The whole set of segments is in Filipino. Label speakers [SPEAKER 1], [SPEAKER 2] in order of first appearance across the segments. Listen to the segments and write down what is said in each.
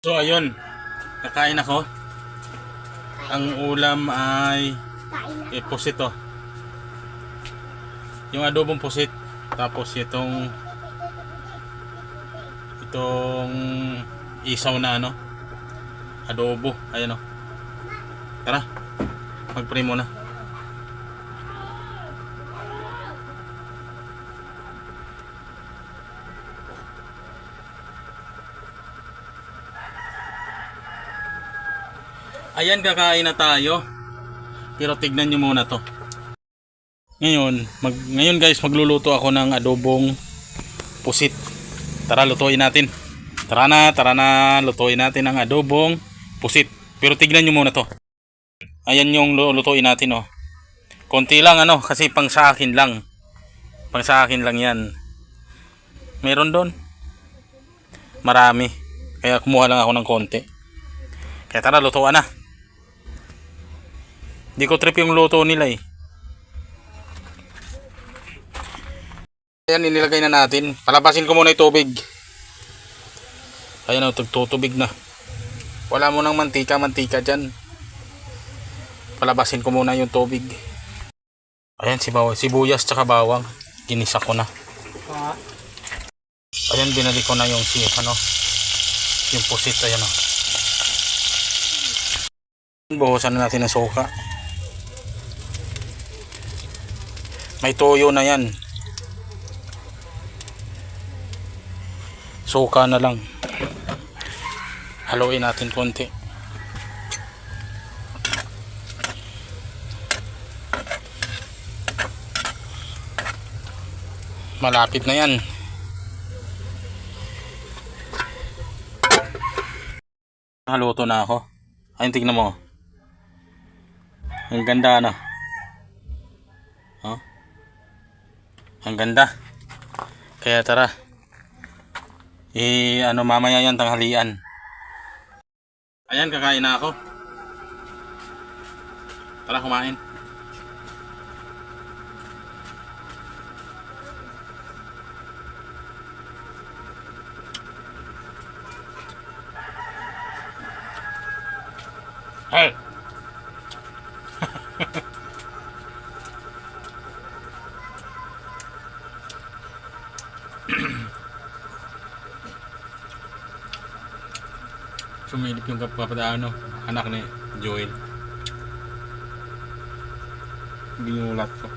[SPEAKER 1] So ayun, kakain ako. Ang ulam ay pusit oh. Yung adobong pusit. Tapos itong isaw na adobo. Ayan oh. Tara, mag-pray muna. Ayan, kakain na tayo. Pero tignan nyo muna to. Ngayon guys, magluluto ako ng adobong pusit. Tara, lutuin natin. Tara na, lutuin natin ang adobong pusit. Pero tignan nyo muna to. Ayan yung lutuin natin oh. Konti lang kasi pang sa akin lang. Pang sa akin lang yan. Meron doon. Marami. Kaya kumuha lang ako ng konti. Kaya tara, lutuan na. Di ko trip yung luto nila eh. Ayan, inilagay na natin. Palabasin ko muna yung tubig. Ayan o, tugtutubig na. Wala mo ng mantika dyan. Palabasin ko muna yung tubig. Ayan, sibuyas tsaka bawang. Ginisa ko na. Ayan, binalik ko na yung yung pusit. Ayan o. Buhusan na natin ng suka. May toyo na yan. Suka na lang. Haluin natin konti. Malapit na yan. Haluto na ako. Ayun, tignan mo. Ang ganda Oh. Ang ganda. Kaya tara. Mamaya yan tanghalian. Ayan, kakain na ako. Tara, kumain. Hey. Sumilip yung anak ni Joel. Ginulat ko.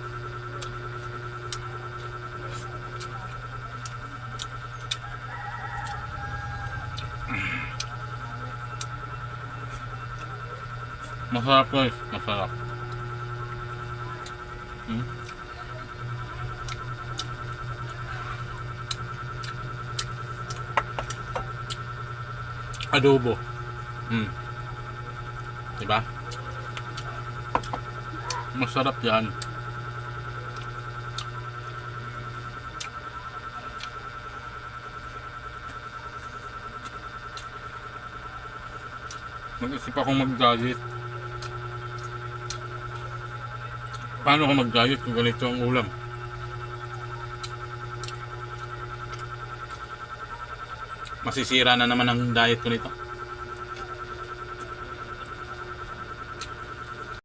[SPEAKER 1] Masarap guys, masarap. Adobo. Diba? Masarap yan. Mag-isip akong mag-diet. Paano ako mag-diet kung ganito ang ulam? Masisira na naman ang diet ko nito.